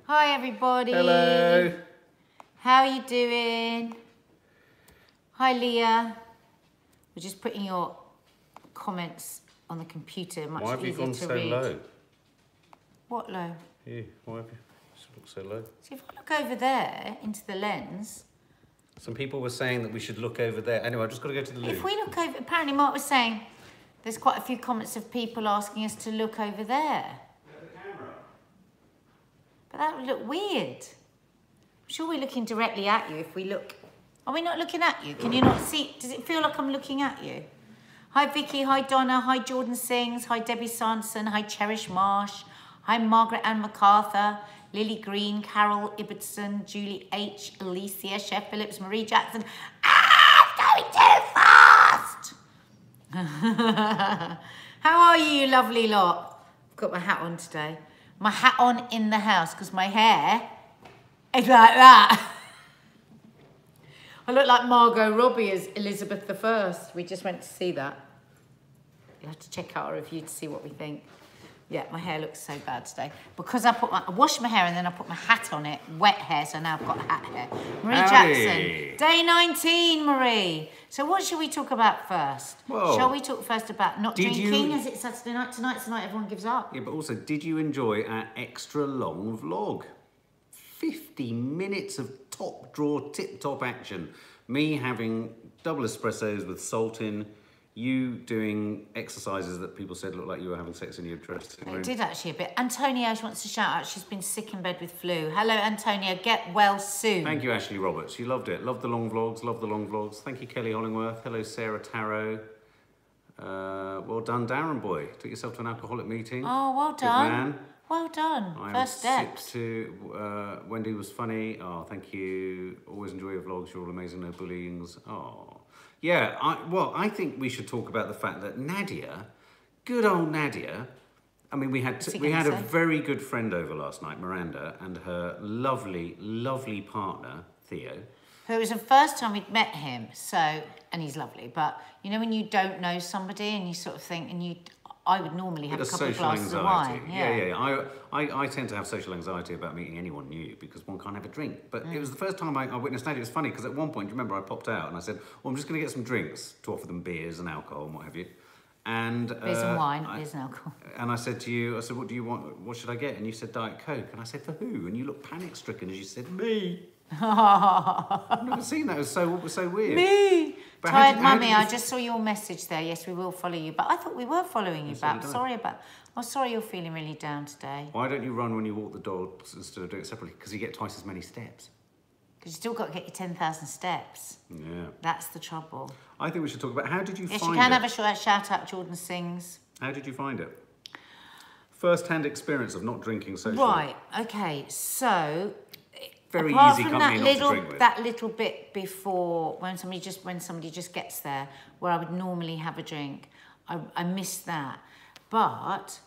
Hi everybody. Hello. How are you doing? Hi Leah. We're just putting your comments on the computer. Much Why have you easier gone to so read. low? What low? Yeah, why have you look so low? So if I look over there into the lens. Some people were saying that we should look over there. Anyway, I've just got to go to the loo. If we look over, apparently Mark was saying there's quite a few comments of people asking us to look over there. The camera. But that would look weird. I'm sure we're looking directly at you if we look. Are we not looking at you? Can you not see? Does it feel like I'm looking at you? Hi Vicky, hi Donna, hi Jordan Sings, hi Debbie Sanson, hi Cherish Marsh, hi Margaret Ann MacArthur, Lily Green, Carol Ibbotson, Julie H, Alicia, Chef Phillips, Marie Jackson. Ah, it's going too fast! How are you lovely lot? I've got my hat on today. My hat on in the house because my hair is like that. I look like Margot Robbie as Elizabeth I. We just went to see that. You'll have to check out our review to see what we think. Yeah, my hair looks so bad today. Because I washed my hair and then I put my hat on it, wet hair, so now I've got hat hair. Marie Jackson, day 19, Marie. So what should we talk about first? Whoa. Shall we talk first about not drinking as it's Saturday night? Tonight's the night everyone gives up. Yeah, but also, did you enjoy our extra long vlog? 50 minutes of top drawer, tip-top action. Me having double espressos with salt in, you doing exercises that people said looked like you were having sex in your dressing room. It did actually a bit. Antonia wants to shout out, she's been sick in bed with flu. Hello, Antonia, get well soon. Thank you, Ashley Roberts. You loved it. Loved the long vlogs, loved the long vlogs. Thank you, Kelly Hollingworth. Hello, Sarah Tarot. Well done, Darren boy. Took yourself to an alcoholic meeting. Oh, well Good done. man. Well done. I'm First steps. sick to, Wendy was funny. Oh, thank you. Always enjoy your vlogs. You're all amazing. No bullyings. Oh. Yeah, I think we should talk about the fact that Nadia, good old Nadia, I mean, we had a very good friend over last night, Miranda, and her lovely, lovely partner, Theo. Who it was the first time we'd met him, and he's lovely, but you know when you don't know somebody and you sort of think, I would normally have a couple of glasses of wine. Yeah. I tend to have social anxiety about meeting anyone new because one can't have a drink. But it was the first time I witnessed Nadia. It was funny because at one point, do you remember, I popped out and I said, well, I'm just going to get some drinks to offer them beers and alcohol and what have you. And beers and wine, beers and alcohol. And I said to you, what do you want? What should I get? And you said Diet Coke. And I said, for who? And you looked panic-stricken as you said, me. I've never seen that. It was so weird. Me. But Tired mummy, I just saw your message there. Yes, we will follow you. But I thought we were following you back. I'm sorry you're feeling really down today. Why don't you run when you walk the dogs instead of doing it separately? Because you get twice as many steps. Because you still got to get your 10,000 steps. Yeah. That's the trouble. I think we should talk about how did you find it? Yes, you can have a shout out. Jordan Sings. How did you find it? First-hand experience of not drinking socially. Right. Okay. So. Very apart easy from company not to drink with. That little bit before, when somebody just gets there, where I would normally have a drink, I missed that. But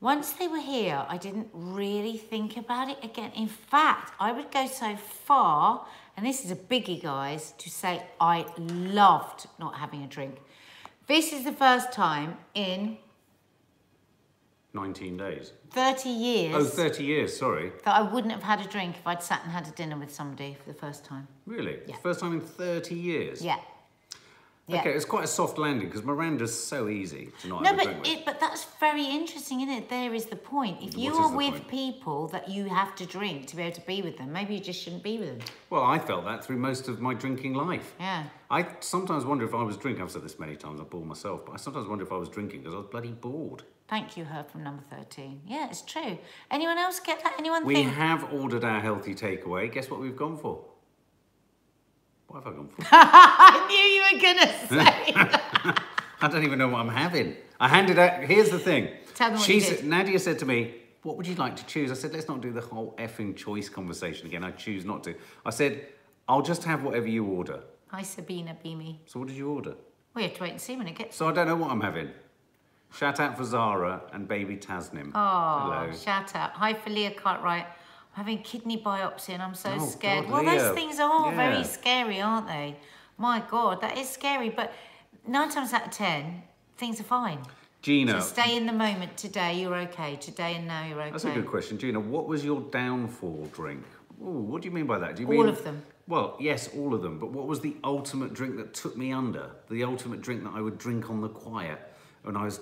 once they were here, I didn't really think about it again. In fact, I would go so far, and this is a biggie, guys, to say I loved not having a drink. This is the first time in 19 days. 30 years. Oh, 30 years, sorry. That I wouldn't have had a drink if I'd sat and had a dinner with somebody for the first time. Really? Yeah. First time in 30 years? Yeah. Okay, it's quite a soft landing because Miranda's so easy to not have a drink with. But that's very interesting, isn't it? There is the point. If you are with people that you have to drink to be able to be with them, maybe you just shouldn't be with them. Well, I felt that through most of my drinking life. Yeah. I sometimes wonder if I was drinking. I've said this many times, I bore myself, but I sometimes wonder if I was drinking because I was bloody bored. Thank you, her from number 13. Yeah, it's true. Anyone else get that? Anyone think? We have ordered our healthy takeaway. Guess what we've gone for? What have I gone for? I knew you were going to say that. I don't even know what I'm having. I handed out, here's the thing. Tell them what you did. Nadia said to me, what would you like to choose? I said, let's not do the whole effing choice conversation again. I choose not to. I said, I'll just have whatever you order. Hi, Sabina Beamy. So what did you order? We have to wait and see when it gets. So I don't know what I'm having. Shout out for Zara and baby Tasnim. Oh, hello. Shout out. Hi for Leah Cartwright. I'm having kidney biopsy and I'm so scared. God, well, Leah. those things are very scary, aren't they? My God, that is scary. But 9 times out of 10, things are fine. Gina. So stay in the moment. Today, you're okay. Today and now, you're okay. That's a good question. Gina, what was your downfall drink? Ooh, what do you mean by that? Do you All mean of them. Well, yes, all of them. But what was the ultimate drink that took me under? The ultimate drink that I would drink on the quiet when I was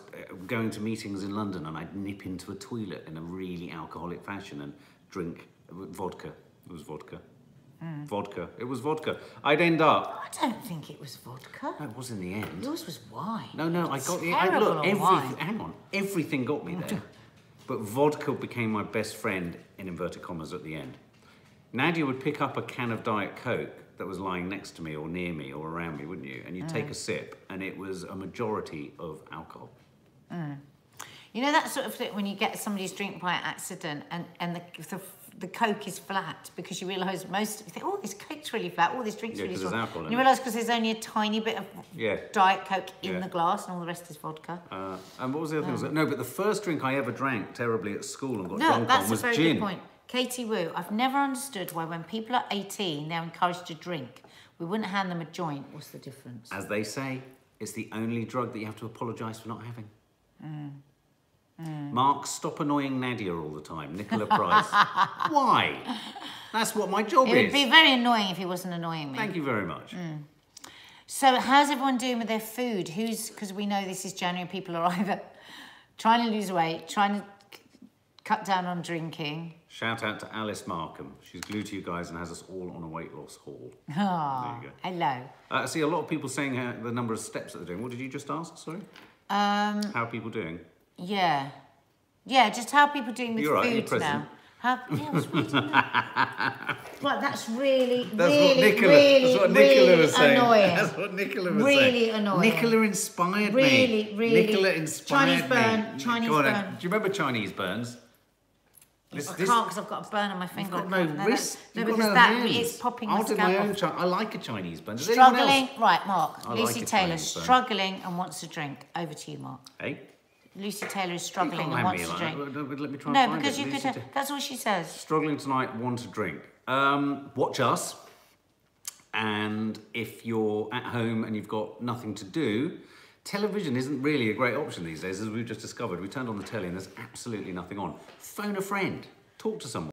going to meetings in London, and I'd nip into a toilet in a really alcoholic fashion and drink vodka. It was vodka. Vodka. It was vodka. I'd end up... I don't think it was vodka. No, it was in the end. Yours was wine. No, I got the... Hang on. Everything got me there. But vodka became my best friend, in inverted commas, at the end. Nadia would pick up a can of Diet Coke that was lying next to me or near me or around me, wouldn't you? And you'd take a sip, and it was a majority of alcohol. You know that sort of thing when you get somebody's drink by accident and the Coke is flat because you realise you think, oh, this Coke's really flat, oh, this drink's really strong. And you realise because there's only a tiny bit of Diet Coke in the glass and all the rest is vodka. And what was the other thing? No, but the first drink I ever drank terribly at school and got drunk on was gin. No, that's a very good point. Katie Wu, I've never understood why when people are 18, they're encouraged to drink. We wouldn't hand them a joint. What's the difference? As they say, it's the only drug that you have to apologise for not having. Mark, stop annoying Nadia all the time. Nicola Price. Why? That's what my job is. It would be very annoying if he wasn't annoying me. Thank you very much. So how's everyone doing with their food? Because we know this is January and people are either trying to lose weight, trying to cut down on drinking. Shout out to Alice Markham. She's glued to you guys and has us all on a weight loss haul. Oh, there you go. Hello. I see a lot of people saying the number of steps that they're doing. What did you just ask, sorry? How are people doing? Yeah, just how are people doing with food now? I was reading that. Right, that's really Nicola was saying. Annoying. That's what Nicola was saying. Really annoying. Nicola inspired me. Really. Nicola inspired Chinese me. burn. Do you remember Chinese burns? I can't because I've got a burn on my finger. You've got no wrist. No, because it's popping my scalp off. I like a Chinese burn. Struggling. Right, Mark. Lucy like Taylor, struggling and wants a drink. Over to you, Mark. Hey? Lucy Taylor is struggling and wants a drink. Let me try and find because you could. That's all she says. Struggling tonight, want a drink. Watch us. And if you're at home and you've got nothing to do, television isn't really a great option these days, as we've just discovered. We turned on the telly and there's absolutely nothing on. Phone a friend. Talk to someone.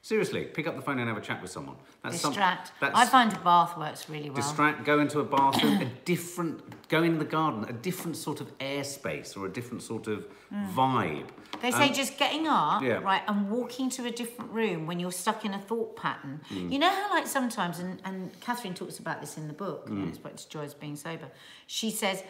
Seriously, pick up the phone and have a chat with someone. Distract. I find a bath works really well. Distract, go into a bathroom, go in the garden, a different sort of airspace or a different sort of vibe. They say just getting up, right, and walking to a different room when you're stuck in a thought pattern. You know how like sometimes, and Catherine talks about this in the book, it's about the joys of being sober. She says,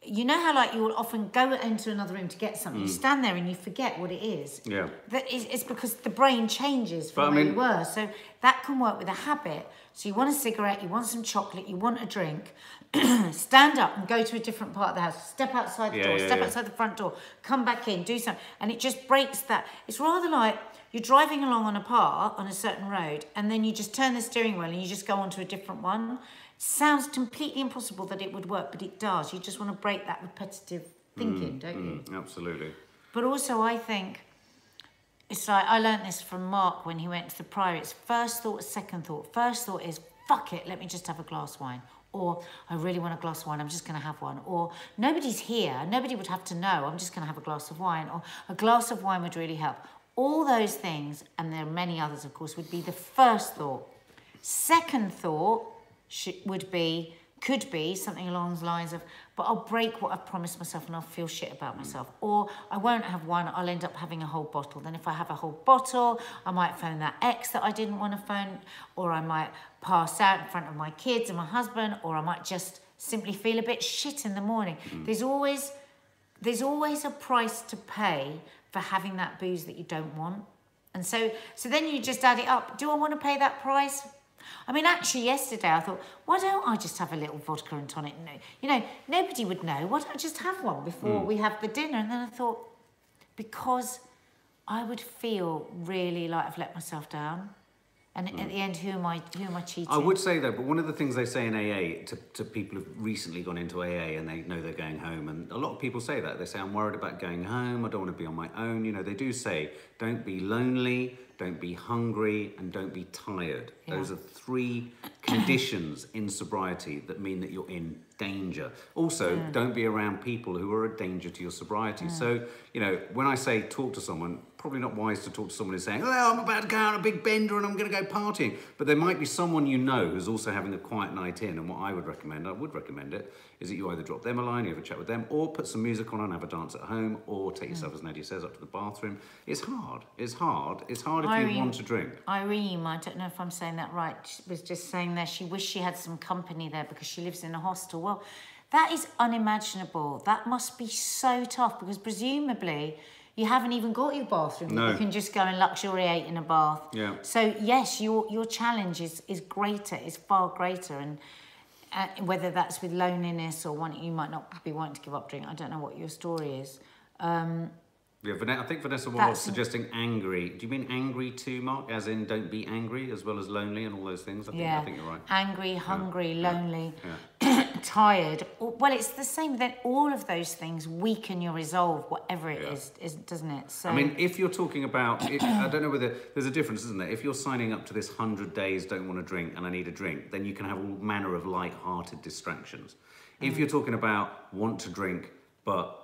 you know how like you will often go into another room to get something, you stand there and you forget what it is. Yeah. It's because the brain changes from where you were. So that can work with a habit. So you want a cigarette, you want some chocolate, you want a drink, stand up and go to a different part of the house, step outside the door, step outside the front door, come back in, do something. And it just breaks that. It's rather like you're driving along on a certain road, and then you just turn the steering wheel and you just go onto a different one. Sounds completely impossible that it would work, but it does. You just want to break that repetitive thinking, don't you? Absolutely. But also, I think it's like I learned this from Mark when he went to the Priory. It's first thought, second thought. First thought is, fuck it, let me just have a glass of wine. Or, I really want a glass of wine, I'm just going to have one. Or, nobody's here, nobody would have to know, I'm just going to have a glass of wine. Or, a glass of wine would really help. All those things, and there are many others, of course, would be the first thought. Second thought could be something along the lines of, but I'll break what I've promised myself and I'll feel shit about myself. Or I won't have one, I'll end up having a whole bottle. Then if I have a whole bottle, I might phone that ex that I didn't want to phone, or I might pass out in front of my kids and my husband, or I might just simply feel a bit shit in the morning. There's always a price to pay for having that booze that you don't want. And so then you just add it up. Do I want to pay that price? I mean, actually, yesterday I thought, why don't I just have a little vodka and tonic? No, you know, nobody would know. Why don't I just have one before we have the dinner? And then I thought, because I would feel really like I've let myself down. And at the end, who am I cheating? I would say though, but one of the things they say in AA to people who've recently gone into AA and they know they're going home, and a lot of people say that. They say, I'm worried about going home, I don't want to be on my own. You know, they do say, don't be lonely, don't be hungry, and don't be tired. Yeah. Those are 3 conditions in sobriety that mean that you're in danger. Also, don't be around people who are a danger to your sobriety. So, you know, when I say talk to someone, probably not wise to talk to someone who's saying, oh, I'm about to go on a big bender and I'm going to go partying. But there might be someone you know who's also having a quiet night in. And what I would recommend it, is that you either drop them a line, you have a chat with them, or put some music on and have a dance at home, or take yourself, as Nadia says, up to the bathroom. It's hard. It's hard. It's hard if you want to drink. Irene, I don't know if I'm saying that right, she was just saying there she wished she had some company there because she lives in a hostel. Well, that is unimaginable. That must be so tough because presumably you haven't even got your bathroom. No. You can just go and luxuriate in a bath. Yeah. So yes, your challenge is greater, is far greater, and whether that's with loneliness or you might not be wanting to give up drink. I don't know what your story is. Yeah, I think Vanessa was suggesting angry. Do you mean angry too, Mark? As in don't be angry as well as lonely and all those things? I think you're right. Angry, hungry, lonely, tired. Well, it's the same. Then all of those things weaken your resolve, whatever it is, doesn't it? So I mean, if you're talking about, I don't know whether there's a difference, isn't there? If you're signing up to this 100 days, don't want to drink and I need a drink, then you can have all manner of light-hearted distractions. If you're talking about want to drink, but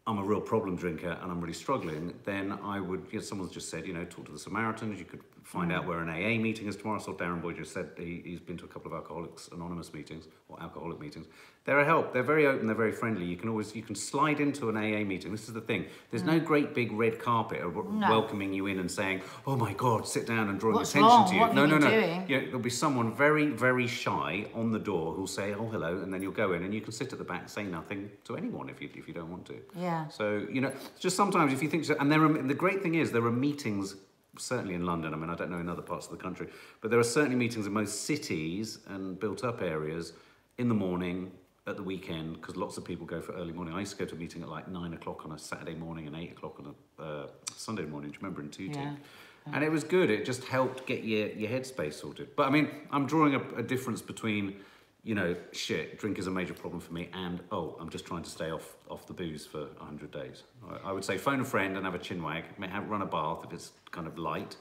I'm a real problem drinker and I'm really struggling, then I would, someone's just said, talk to the Samaritans. You could find out where an AA meeting is tomorrow. I saw Darren Boyd just said he's been to a couple of Alcoholics Anonymous meetings or alcoholic meetings. They're a help. They're very open. They're very friendly. You can slide into an AA meeting. This is the thing. There's no great big red carpet welcoming you in and saying, oh my God, sit down and drawing attention to you. What No. doing? There'll be someone very, very shy on the door who'll say, oh, hello. And then you'll go in and you can sit at the back, say nothing to anyone if you don't want to. Yeah. So, just sometimes if you think so, and the great thing is there are meetings, certainly in London, I mean, I don't know in other parts of the country, but there are certainly meetings in most cities and built up areas in the morning, at the weekend, because lots of people go for early morning. I used to go to a meeting at like 9 o'clock on a Saturday morning and 8 o'clock on a Sunday morning, do you remember, in Tooting? Yeah. And it was good. It just helped get your headspace sorted. But I mean, I'm drawing a difference between, shit, drink is a major problem for me, and, I'm just trying to stay off the booze for 100 days. I would say phone a friend and have a chinwag, run a bath if it's kind of light.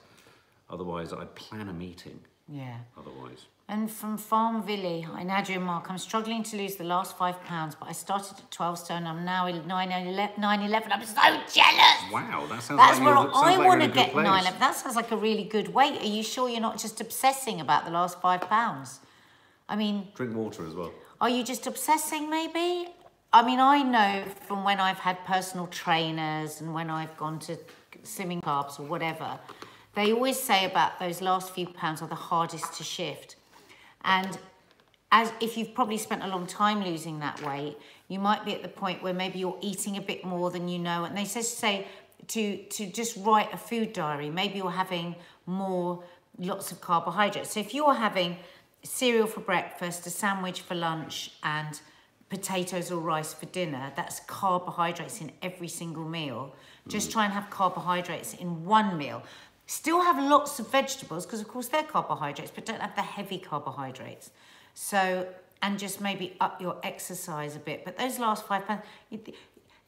Otherwise, I'd plan a meeting. Yeah. Otherwise. And from Farmville, hi Nadia and Mark, I'm struggling to lose the last 5 pounds, but I started at 12 stone. I'm now at 911. I'm so jealous. Wow, that sounds That's like where I want to get 911. That sounds like a really good weight. Are you sure you're not just obsessing about the last 5 pounds? I mean, drink water as well. Are you just obsessing maybe? I mean, I know from when I've had personal trainers and when I've gone to swimming clubs or whatever, they always say about those last few pounds are the hardest to shift. And as if you've probably spent a long time losing that weight, you might be at the point where maybe you're eating a bit more than you know. And they say to just write a food diary. Maybe you're having lots of carbohydrates. So if you're having cereal for breakfast, a sandwich for lunch, and potatoes or rice for dinner, that's carbohydrates in every single meal. Just try and have carbohydrates in one meal. Still have lots of vegetables, because of course they're carbohydrates, but don't have the heavy carbohydrates. So, and just maybe up your exercise a bit. But those last 5 pounds,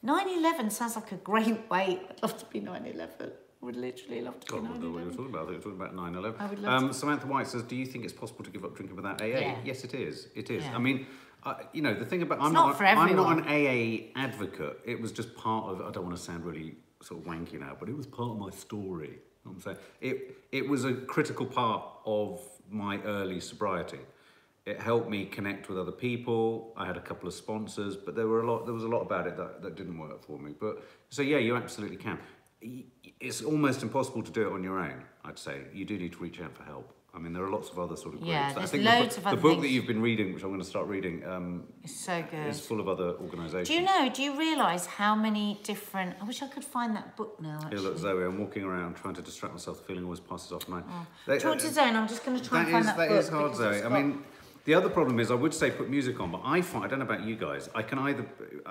911 sounds like a great weight. I'd love to be 911. I would literally love to be 911. God, I don't know what you're talking about. I think you're talking about 9/11. I would love to. Samantha White says, do you think it's possible to give up drinking without AA? Yeah. Yes, it is. It is. Yeah. I mean, the thing about, I'm not not an AA advocate. It was just part of, I don't want to sound really sort of wanky now, but it was part of my story. You know what I'm saying? It was a critical part of my early sobriety. It helped me connect with other people. I had a couple of sponsors, but there was a lot about it that didn't work for me. But so yeah, you absolutely can. It's almost impossible to do it on your own, I'd say. You do need to reach out for help. I mean, there are lots of other sort of groups. Yeah, I there's think loads of other The book things. that you've been reading, which I'm going to start reading, It's so good. is full of other organisations. Do you realise how many different... I wish I could find that book now, actually. Here, look, Zoe, I'm walking around trying to distract myself. The feeling always passes off mine. Talk to Zoe, and I'm just going to try and find that book. That is hard, Zoe. I mean, the other problem is I would say put music on, but I don't know about you guys,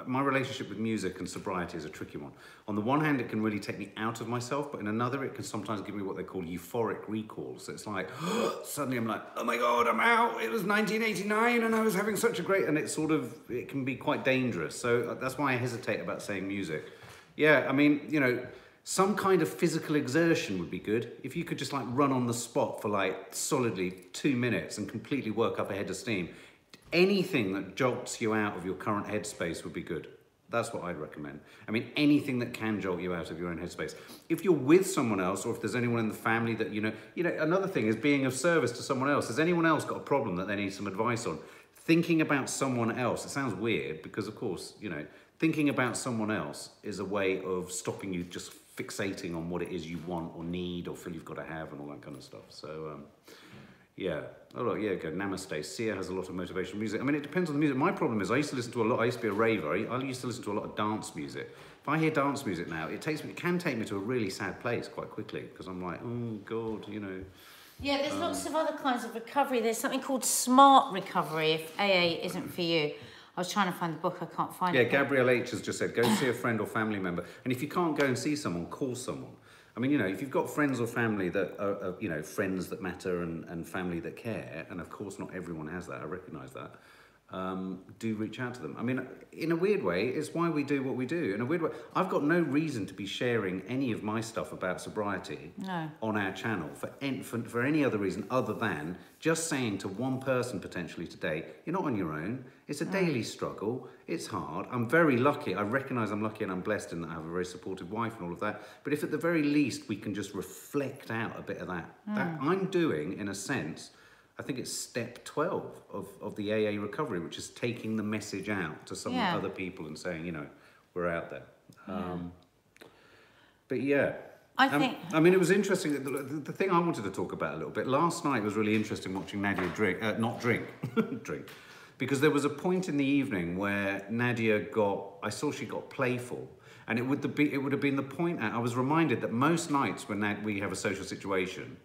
my relationship with music and sobriety is a tricky one. On the one hand, it can really take me out of myself, but in another, it can sometimes give me what they call euphoric recall. So it's like, suddenly I'm like, oh my God, I'm out. It was 1989 and I was having such a great, and it can be quite dangerous. So that's why I hesitate about saying music. Yeah, I mean, Some kind of physical exertion would be good. If you could just like run on the spot for like solidly 2 minutes and completely work up a head of steam. Anything that jolts you out of your current headspace would be good. That's what I'd recommend. I mean, anything that can jolt you out of your own headspace. If you're with someone else, or if there's anyone in the family that, you know, another thing is being of service to someone else. Has anyone else got a problem that they need some advice on? Thinking about someone else, it sounds weird because of course, you know, thinking about someone else is a way of stopping you just fixating on what it is you want or need or feel you've got to have and all that kind of stuff. So, yeah. Oh, look, yeah, good. Namaste. Sia has a lot of motivational music. I mean, it depends on the music. My problem is I used to listen to a lot, I used to be a raver. I used to listen to a lot of dance music. If I hear dance music now, it can take me to a really sad place quite quickly because I'm like, oh, God, you know. Yeah, there's lots of other kinds of recovery. There's something called smart recovery if AA isn't for you. I was trying to find the book, I can't find it. Yeah, Gabrielle H has just said, go see a friend or family member. And if you can't go and see someone, call someone. I mean, you know, if you've got friends or family that are you know, friends that matter and family that care, and of course not everyone has that, I recognise that, do reach out to them. I mean, in a weird way, it's why we do what we do. In a weird way, I've got no reason to be sharing any of my stuff about sobriety on our channel for any other reason other than just saying to one person potentially today, you're not on your own. It's a daily struggle. It's hard. I'm very lucky. I recognise I'm lucky and I'm blessed in that I have a very supportive wife and all of that. But if at the very least we can just reflect out a bit of that, that I'm doing, in a sense, I think it's step 12 of the AA recovery, which is taking the message out to some other people and saying, you know, we're out there. But yeah. I mean, it was interesting. The thing I wanted to talk about a little bit, last night was really interesting watching Nadia drink, because there was a point in the evening where Nadia I saw she got playful. And it would have been the point I was reminded that most nights when we have a social situation,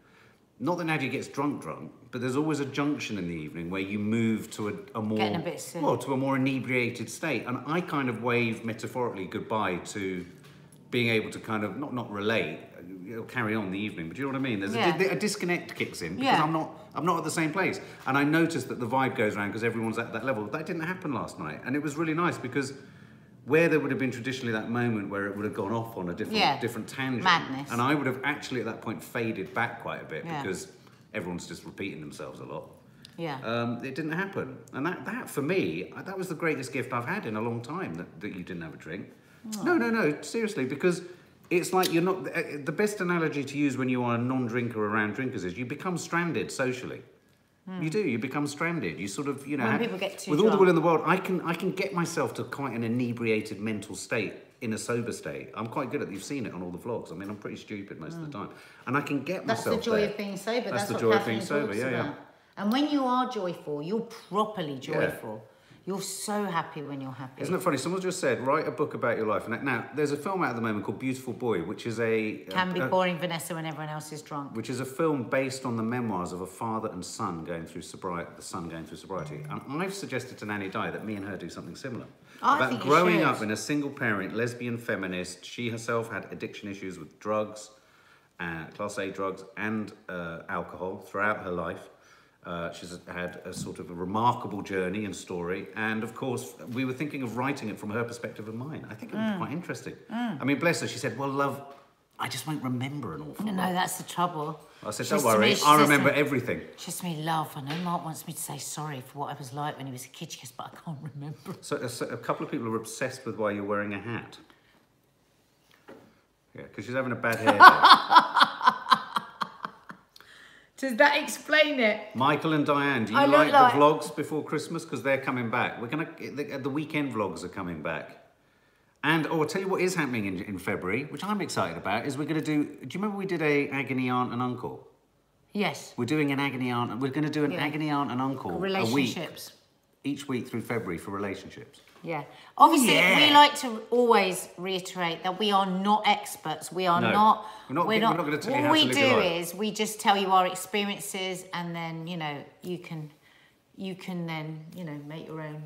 not that Nadia gets drunk, but there's always a junction in the evening where you move to a more... Getting a bit silly. Well, to a more inebriated state. And I kind of wave metaphorically goodbye to being able to kind of, not relate, carry on the evening, but do you know what I mean? There's a disconnect kicks in because I'm not at the same place. And I noticed that the vibe goes around because everyone's at that level. That didn't happen last night. And it was really nice because where there would have been traditionally that moment where it would have gone off on a different tangent. Madness. And I would have actually at that point faded back quite a bit because everyone's just repeating themselves a lot. Yeah. It didn't happen. And that for me, that was the greatest gift I've had in a long time, that you didn't have a drink. Oh. No, seriously, because it's like you're not... The best analogy to use when you are a non-drinker around drinkers is you become stranded socially. You do. You become stranded. You sort of, you know, when people get too with drunk. all the will in the world, I can get myself to quite an inebriated mental state in a sober state. I'm quite good at it. You've seen it on all the vlogs. I mean, I'm pretty stupid most of the time, and I can get myself. That's the joy there. of being sober. That's the what joy of Catherine being sober. talks Yeah, about. yeah. And when you are joyful, you're properly joyful. You're so happy when you're happy. Isn't it funny? Someone just said, write a book about your life. Now, there's a film out at the moment called Beautiful Boy, which is Can be boring, Vanessa, when everyone else is drunk. Which is a film based on the memoirs of a father and son going through sobriety, And I've suggested to Nanny Di that me and her do something similar. About growing up in a single parent, lesbian feminist. She herself had addiction issues with drugs, Class A drugs and alcohol throughout her life. She's had a sort of a remarkable journey and story, and of course we were thinking of writing it from her perspective and mine. I think it would be quite interesting. I mean, bless her, she said, well, love, I just won't remember an awful lot. No, that's the trouble. I said, don't worry, I remember everything. She says to me, love, I know Mark wants me to say sorry for what I was like when he was a kid. She goes, but I can't remember. So a couple of people are obsessed with why you're wearing a hat. Yeah, because she's having a bad hair day. Does that explain it? Michael and Diane, do you like the vlogs before Christmas? Because they're coming back. The weekend vlogs are coming back. And, I'll tell you what is happening in February, which I'm excited about, is we're going to do you remember we did a Agony Aunt and Uncle? Yes. We're doing an Agony Aunt, we're going to do an Agony Aunt and Uncle relationships. Each week through February for relationships. Yeah. Obviously, we like to always reiterate that we are not experts. We are not. We're not going to tell you how to live your life. What we do is we just tell you our experiences, and then you can then make your own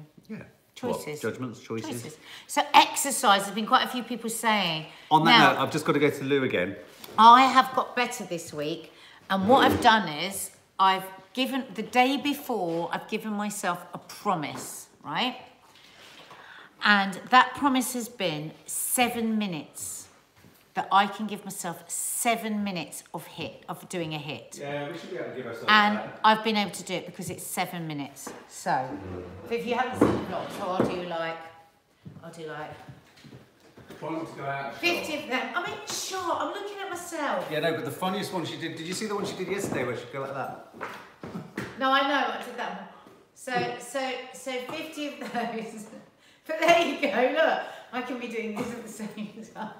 choices. What? Judgments, choices. So exercise. There's been quite a few people saying. On that note, I've just got to go to Lou again. I have got better this week, and what I've done is the day before I've given myself a promise, right? And that promise has been 7 minutes that I can give myself 7 minutes of doing a hit. Yeah, we should be able to give ourselves And that. I've been able to do it because it's 7 minutes. So if you haven't seen the vlog, so I'll do like Try not to go out. 50 of them. I mean, sure, I'm looking at myself. Yeah, no, but the funniest one she did you see the one she did yesterday where she'd go like that? No, I know, I did that one. So 50 of those. But there you go, look. I can be doing this at the same time.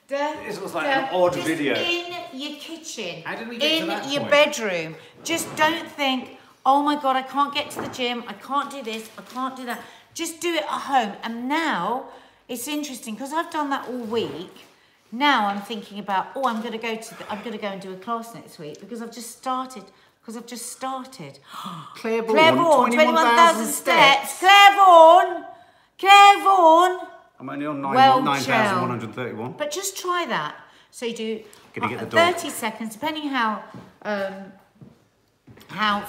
This was like an odd just video. In your kitchen. How did we get to that In your point? bedroom. Just don't think, oh my God, I can't get to the gym. I can't do this. I can't do that. Just do it at home. And now, it's interesting because I've done that all week. Now I'm thinking about, oh, I'm going to go and do a class next week because I've just started. Claire Vaughan, 21,000 steps. Claire Vaughan. I'm only on Well, 9,131. But just try that. So you do Gonna get the dog. 30 seconds, depending how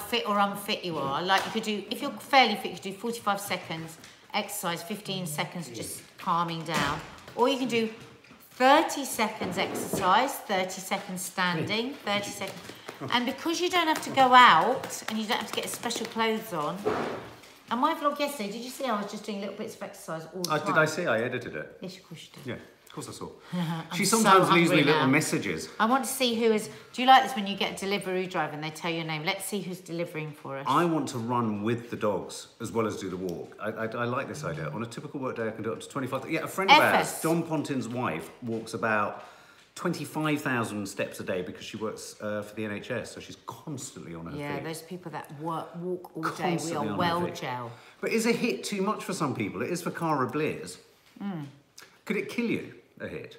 fit or unfit you are. Like you could do, if you're fairly fit, you could do 45 seconds exercise, 15 seconds just calming down. Or you can do 30 seconds exercise, 30 seconds standing, 30 seconds. And because you don't have to go out and you don't have to get special clothes on. And my vlog yesterday, did you see I was just doing little bits of exercise all the time? Did I see? I edited it. Yes, of course you did. Yeah, of course I saw. I'm She so sometimes leaves me hungry little now. messages. I want to see who is... Do you like this when you get a delivery driver and they tell your name? Let's see who's delivering for us. I want to run with the dogs as well as do the walk. I like this idea. On a typical work day, I can do up to 25. Yeah, a friend of ours, FS. Don Pontin's wife, walks about 25,000 steps a day because she works for the NHS, so she's constantly on her feet. Yeah, those people that walk all day, we Constantly are on well her feet. gel. But is a hit too much for some people? It is for Cara Blears. Could it kill you, a hit?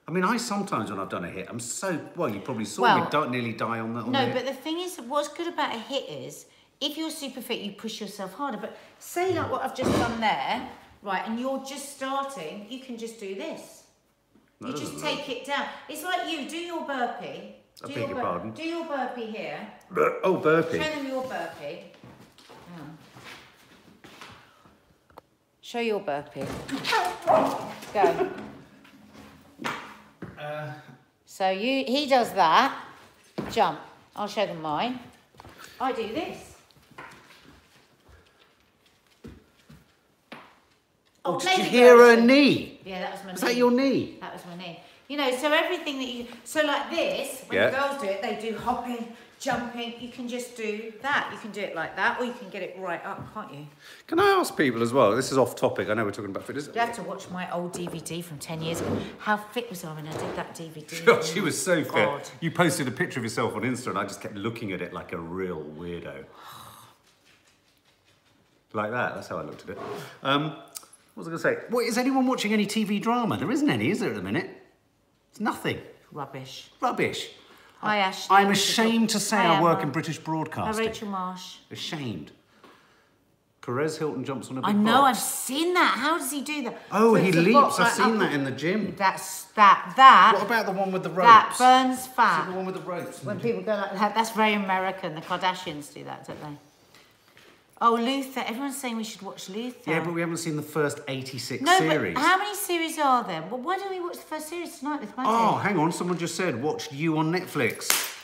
I mean, I sometimes when I've done a hit, I'm so... Well, you probably saw me nearly die on that. No, but the thing is, what's good about a hit is, if you're super fit, you push yourself harder. But say like what I've just done there, right, and you're just starting, you can just do this. You just take it down. It's like you, do your burpee. I beg your pardon. Do your burpee here. Oh, burpee. Show them your burpee. Show your burpee. Go. So he does that. Jump. I'll show them mine. I do this. Oh, did you baby hear her version. knee? Yeah, that was my knee. Was that your knee? That was my knee. You know, so everything that you... So like this, when the girls do it, they do hopping, jumping. You can just do that. You can do it like that, or you can get it right up, can't you? Can I ask people as well, this is off topic, I know we're talking about fitness. You have to watch my old DVD from 10 years ago. How fit was I when I did that DVD? God, she was so fit. God. You posted a picture of yourself on Insta and I just kept looking at it like a real weirdo. Like that, that's how I looked at it. What was I going to say? What, is anyone watching any TV drama? There isn't any, is there, at the minute? It's nothing. Rubbish. Rubbish. Hi, Ashley. I'm ashamed to say Hi, I work Emma. in British Hi, broadcasting. Rachel Marsh. Ashamed. Perez Hilton jumps on a big I know, I've box. seen that. How does he do that? Oh, So he it's a leaps. box I've right seen up. that in the gym. That. What about the one with the ropes? That burns Is it fat. the one with the ropes? When people go like that, that's very American. The Kardashians do that, don't they? Oh, Luther. Everyone's saying we should watch Luther. Yeah, but we haven't seen the first 86 no, series. but how many series are there? Well, why don't we watch the first series tonight with Maddie? Oh, hang on. Someone just said, watch You on Netflix.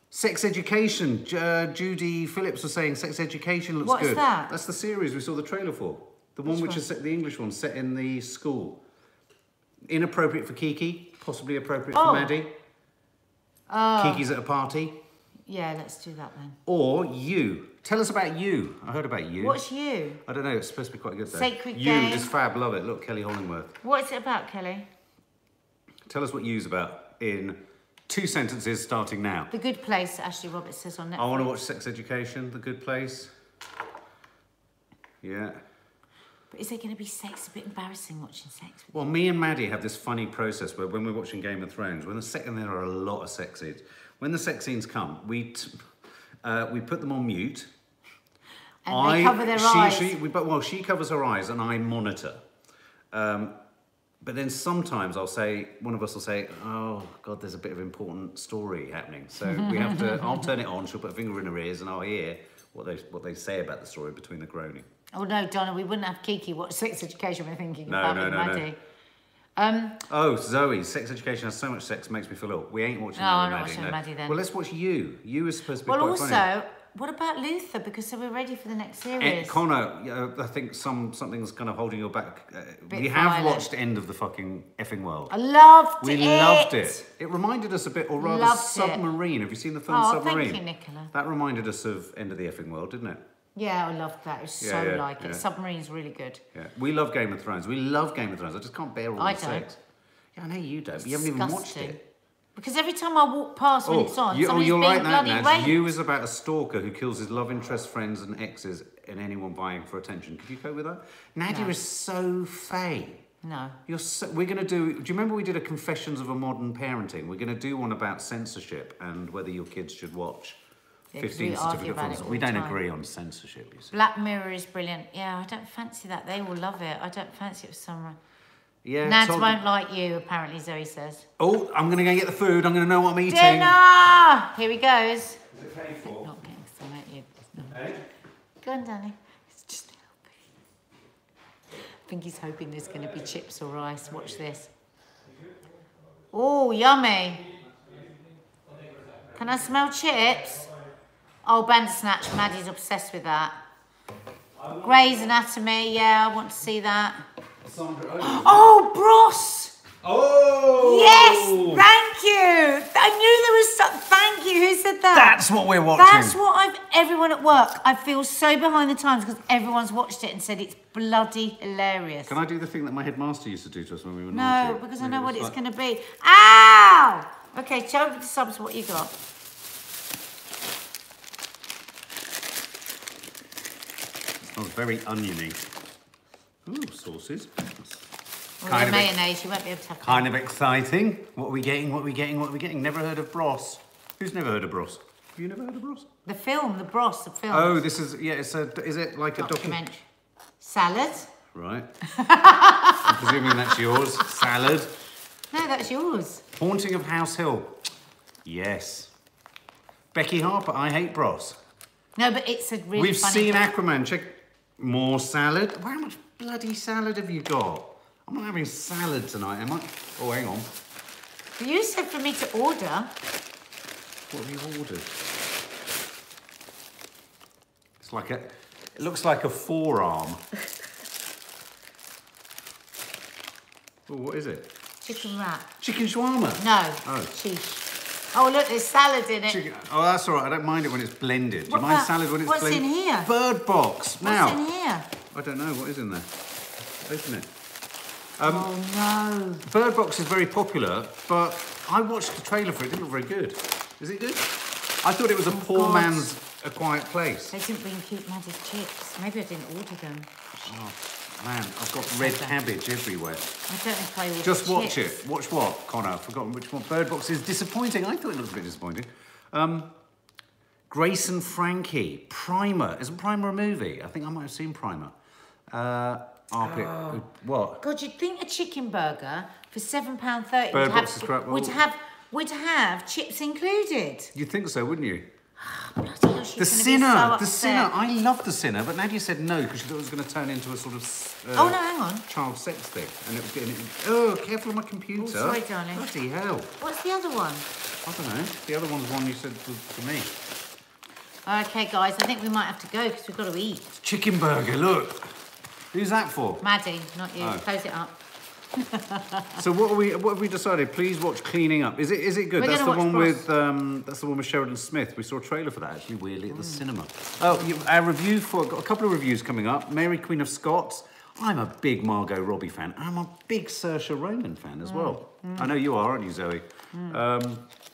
Sex Education. Judy Phillips was saying Sex Education looks What's good. that? That's the series we saw the trailer for. The one which one? is set, the English one, set in the school. Inappropriate for Kiki, possibly appropriate for Maddie. Kiki's at a party. Yeah, let's do that then. Or You. Tell us about You. I heard about You. What's You? I don't know, it's supposed to be quite good though. Sacred You Game. is fab, love it. Look, Kelly Hollingworth. What's it about, Kelly? Tell us what You's about in 2 sentences starting now. The Good Place, Ashley Roberts says on Netflix. I want to watch Sex Education, The Good Place. Yeah. But is there going to be sex? It's a bit embarrassing watching sex. Well, me and Maddie have this funny process where when we're watching Game of Thrones, and there are a lot of sex scenes, when the sex scenes come, we put them on mute. And they cover their eyes. She covers her eyes and I monitor. But then sometimes one of us will say, oh God, there's a bit of important story happening. So we have to, I'll turn it on, she'll put a finger in her ears and I'll hear what they say about the story between the groaning. Oh no, Donna, we wouldn't have Kiki watch Sex Education. We're thinking No, about no, with no, no. Maddie. Oh, Zoe, sex education has so much sex, makes me feel ill. We ain't watching No, that I'm with not Maddie, watching no. Maddie then. Well, let's watch You. You is supposed to be Well, quite also, funny. what about Luther? Because so we're ready for the next series. Connor, I think something's kind of holding you back. Bit We have violent. watched End of the fucking effing world. I loved it. We loved it. It reminded us a bit, or rather, Loved it. Submarine. Have you seen the film Oh, Submarine? thank you, Nicola. That reminded us of End of the effing world, didn't it? Yeah, I loved that. It was Yeah, so yeah, like yeah. it. Submarine's really good. Yeah. We love Game of Thrones. We love Game of Thrones. I just can't bear all I the don't. sex. Yeah, I know you don't. It's You haven't even watched disgusting. it. Because every time I walk past when it's on, somebody's you're being right now, bloody Nads. raped. You is about a stalker who kills his love interest, friends, and exes, and anyone vying for attention. Could you cope with that? Nadia No. is so fey. No. We're going to do you remember we did a Confessions of a Modern Parenting? We're going to do one about censorship and whether your kids should watch 15 we argue certificate about films. it all We the don't time. agree on censorship, you see. Black Mirror is brilliant. Yeah, I don't fancy that. They will love it. I don't fancy it for some... Yeah, Nads Todd- won't like you, apparently, Zoe says. Oh, I'm going to go get the food. I'm going to know what I'm eating. Dinner! Here he goes. Is it paid for? Not getting excited. No. Eh? Go on, darling. It's just helping. I think he's hoping there's going to be chips or rice. Watch this. Oh, yummy. Can I smell chips? Oh, Bandersnatch. Maddie's obsessed with that. Grey's Anatomy. Yeah, I want to see that. Oh, Bros! Oh! Yes! Thank you! I knew there was some... Thank you. Who said that? That's what we're watching. That's what everyone at work, I feel so behind the times because everyone's watched it and said it's bloody hilarious. Can I do the thing that my headmaster used to do to us when we were No, naughty? because I know what it's like- going to be. Ow! Okay, show me the subs what you got. smells very oniony. Ooh, sauces. Well, Kind the of ex- mayonnaise, you won't be able to have Kind of exciting. What are we getting? What are we getting? What are we getting? Never heard of Bros. Who's never heard of Bros? Have you never heard of Bros? The film, the Bros, the film. Oh, this is, yeah, it's a, is it like a document? documentary. Salad? Right. I'm presuming that's yours. Salad. No, that's yours. Haunting of House Hill. Yes. Becky Harper, I Hate Bros. No, but it's a really We've funny seen doc- Aquaman. Check. More salad. How much bloody salad have you got? I'm not having salad tonight, am I? Oh, hang on. You said for me to order. What have you ordered? It's like a... It looks like a forearm. Oh, what is it? Chicken wrap. Chicken shawarma. No. Oh. Sheesh. Oh, look, there's salad in it. Chicken. Oh, that's all right. I don't mind it when it's blended. Do you What mind about- salad when it's what's blended? in here? Bird box. Now. What's in here? I don't know. What is in there? Open it. Oh, no. Bird box is very popular, but I watched the trailer for it. It didn't look very good. Is it good? I thought it was a poor God. man's A Quiet Place. They didn't bring cute Maddie's chips. Maybe I didn't order them. Oh, man, I've got red cabbage everywhere. I don't know if I ordered Just watch chips. it. Watch what, Connor? I've forgotten which one. Bird Box is disappointing. I thought it looked a bit disappointing. Grace and Frankie. Primer. Isn't Primer a movie? I think I might have seen Primer. What? God, you'd think a chicken burger for £7.30 Bird Box is crap. would have chips included. You'd think so, wouldn't you? Bloody hell, she's The gonna Sinner. be so The upset. Sinner. I love The Sinner, but Nadia said no because she thought it was going to turn into a sort of Oh, no, hang on. child sex thing. And it was getting... Oh, careful of my computer. Oh, sorry, darling. Bloody hell. What's the other one? I don't know. The other one's one you said was for me. Okay, guys, I think we might have to go because we've got to eat. Chicken burger, look. Who's that for? Maddie, not you. Oh. Close it up. So what have we decided? Please watch Cleaning Up. Is it good? We're That's the gonna one watch with that's the one with Sheridan Smith. We saw a trailer for that actually weirdly at the cinema. Oh, our review for got a couple of reviews coming up. Mary Queen of Scots. I'm a big Margot Robbie fan. I'm a big Saoirse Ronan fan as well. I know you are, aren't you, Zoe?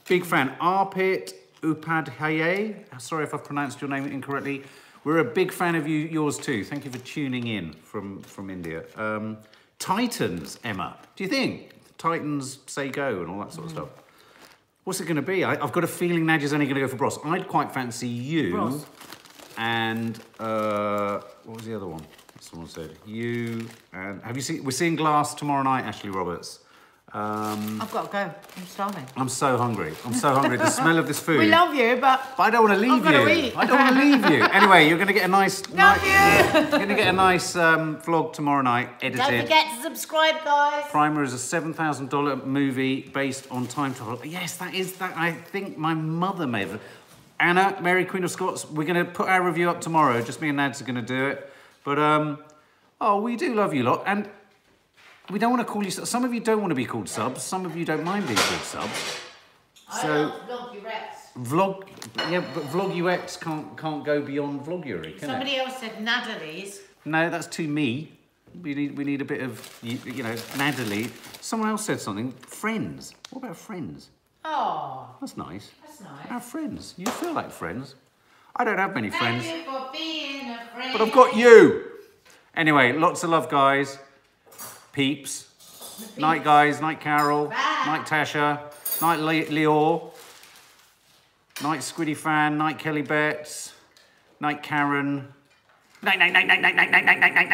Big fan. Arpit Upadhyay. Sorry if I've pronounced your name incorrectly. We're a big fan of yours too. Thank you for tuning in from India. Titans, Emma. Do you think Titans say go and all that sort of stuff? What's it going to be? I've got a feeling Nadia's only going to go for Bros. I'd quite fancy you. Bros. And what was the other one? Someone said you and have you seen? We're seeing Glass tomorrow night. Ashley Roberts. I've got to go. I'm starving. I'm so hungry. I'm so hungry. The smell of this food. We love you, but I don't want to leave I've got you. to eat. I don't want to leave you. Anyway, you're going to get a nice... Love you. You're going to get a nice vlog tomorrow night, edited. Don't forget to subscribe, guys. Primer is a $7,000 movie based on time travel. Yes, that is that. I think my mother made it. Anna, Mary Queen of Scots, we're going to put our review up tomorrow. Just me and Nads are going to do it. But, oh, we do love you lot. And we don't want to call you... Some of you don't want to be called subs. Some of you don't mind being called subs. So, I love Vloguary. Vlog... Yeah, but Vlogux can't go beyond Vloguary, can Somebody it? else said NADIA. No, that's too me. We need a bit of, you know, Natalie. Someone else said something. Friends. What about friends? Oh, That's nice. that's nice. Our friends. You feel like friends. I don't have many friends. Thank you for being a friend. But I've got you. Anyway, lots of love, guys. Peeps. Night, guys. Night, Carol. Bye. Night, Tasha. Night, Leor. Night, Squiddy Fan. Night, Kelly Betts. Night, Karen. Night, night, night, night, night, night, night, night, night, night.